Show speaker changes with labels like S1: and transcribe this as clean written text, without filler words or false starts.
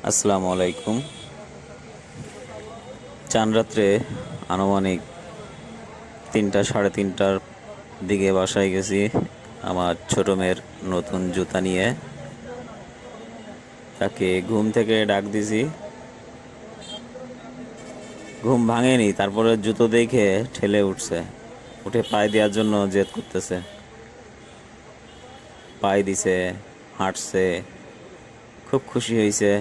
S1: আসসালামু আলাইকুম। চান রাত্রে আনুমানিক 3টা সাড়ে 3টার দিকে বাসায় গেছি আমার ছোট মেয়ের নতুন জুতা নিয়ে। তাকে ঘুম থেকে ডাক দিছি, ঘুম ভাঙেনি, তারপরে জুতো দেখে ঠেলে উঠছে, উঠে পায়ে দেওয়ার জন্য জেদ করতেছে। পায়ে দিছে, হাঁটছে, খুব খুশি হয়েছে।